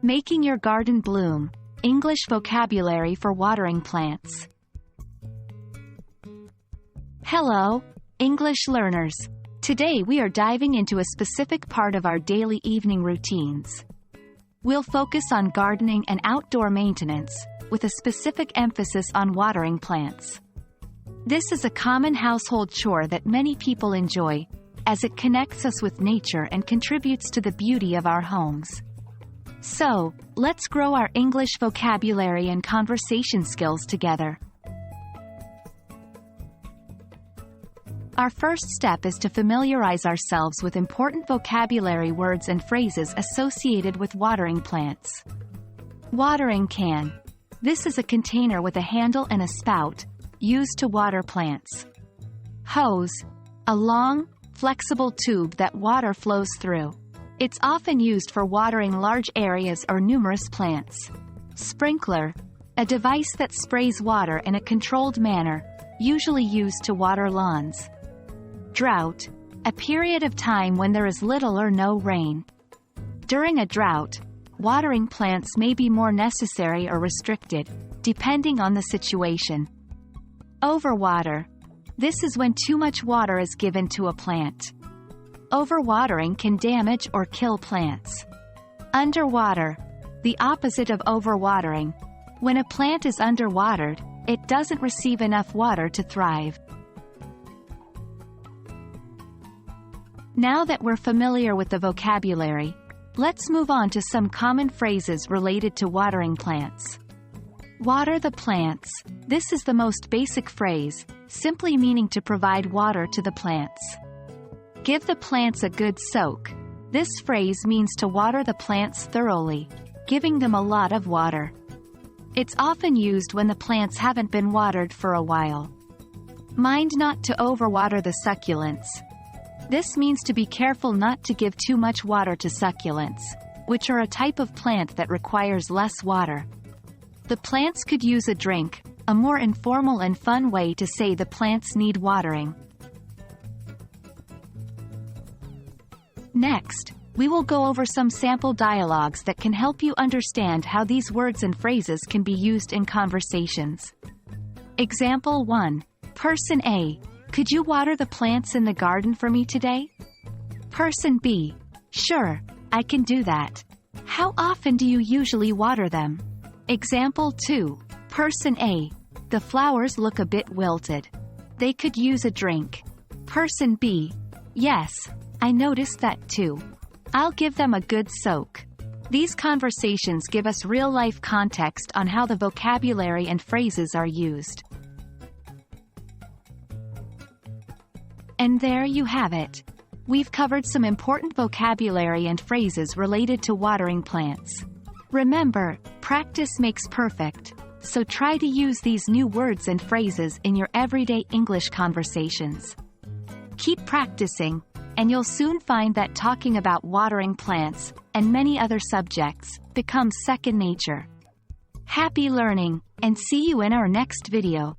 Making your garden bloom. English vocabulary for watering plants. Hello, English learners. Today we are diving into a specific part of our daily evening routines. We'll focus on gardening and outdoor maintenance, with a specific emphasis on watering plants. This is a common household chore that many people enjoy, as it connects us with nature and contributes to the beauty of our homes. So, let's grow our English vocabulary and conversation skills together. Our first step is to familiarize ourselves with important vocabulary words and phrases associated with watering plants. Watering can. This is a container with a handle and a spout, used to water plants. Hose. A long, flexible tube that water flows through. It's often used for watering large areas or numerous plants. Sprinkler. A device that sprays water in a controlled manner, usually used to water lawns. Drought. A period of time when there is little or no rain. During a drought, watering plants may be more necessary or restricted, depending on the situation. Overwater. This is when too much water is given to a plant. Overwatering can damage or kill plants. Underwater. The opposite of overwatering. When a plant is underwatered, it doesn't receive enough water to thrive. Now that we're familiar with the vocabulary, let's move on to some common phrases related to watering plants. Water the plants. This is the most basic phrase, simply meaning to provide water to the plants. Give the plants a good soak. This phrase means to water the plants thoroughly, giving them a lot of water. It's often used when the plants haven't been watered for a while. Mind not to overwater the succulents. This means to be careful not to give too much water to succulents, which are a type of plant that requires less water. The plants could use a drink, a more informal and fun way to say the plants need watering. Next, we will go over some sample dialogues that can help you understand how these words and phrases can be used in conversations. Example 1. Person A. Could you water the plants in the garden for me today? Person B. Sure, I can do that. How often do you usually water them? Example 2. Person A. The flowers look a bit wilted. They could use a drink. Person B. Yes, I noticed that too. I'll give them a good soak. These conversations give us real-life context on how the vocabulary and phrases are used. And there you have it. We've covered some important vocabulary and phrases related to watering plants. Remember, practice makes perfect, so try to use these new words and phrases in your everyday English conversations. Keep practicing, and you'll soon find that talking about watering plants, and many other subjects, becomes second nature. Happy learning, and see you in our next video.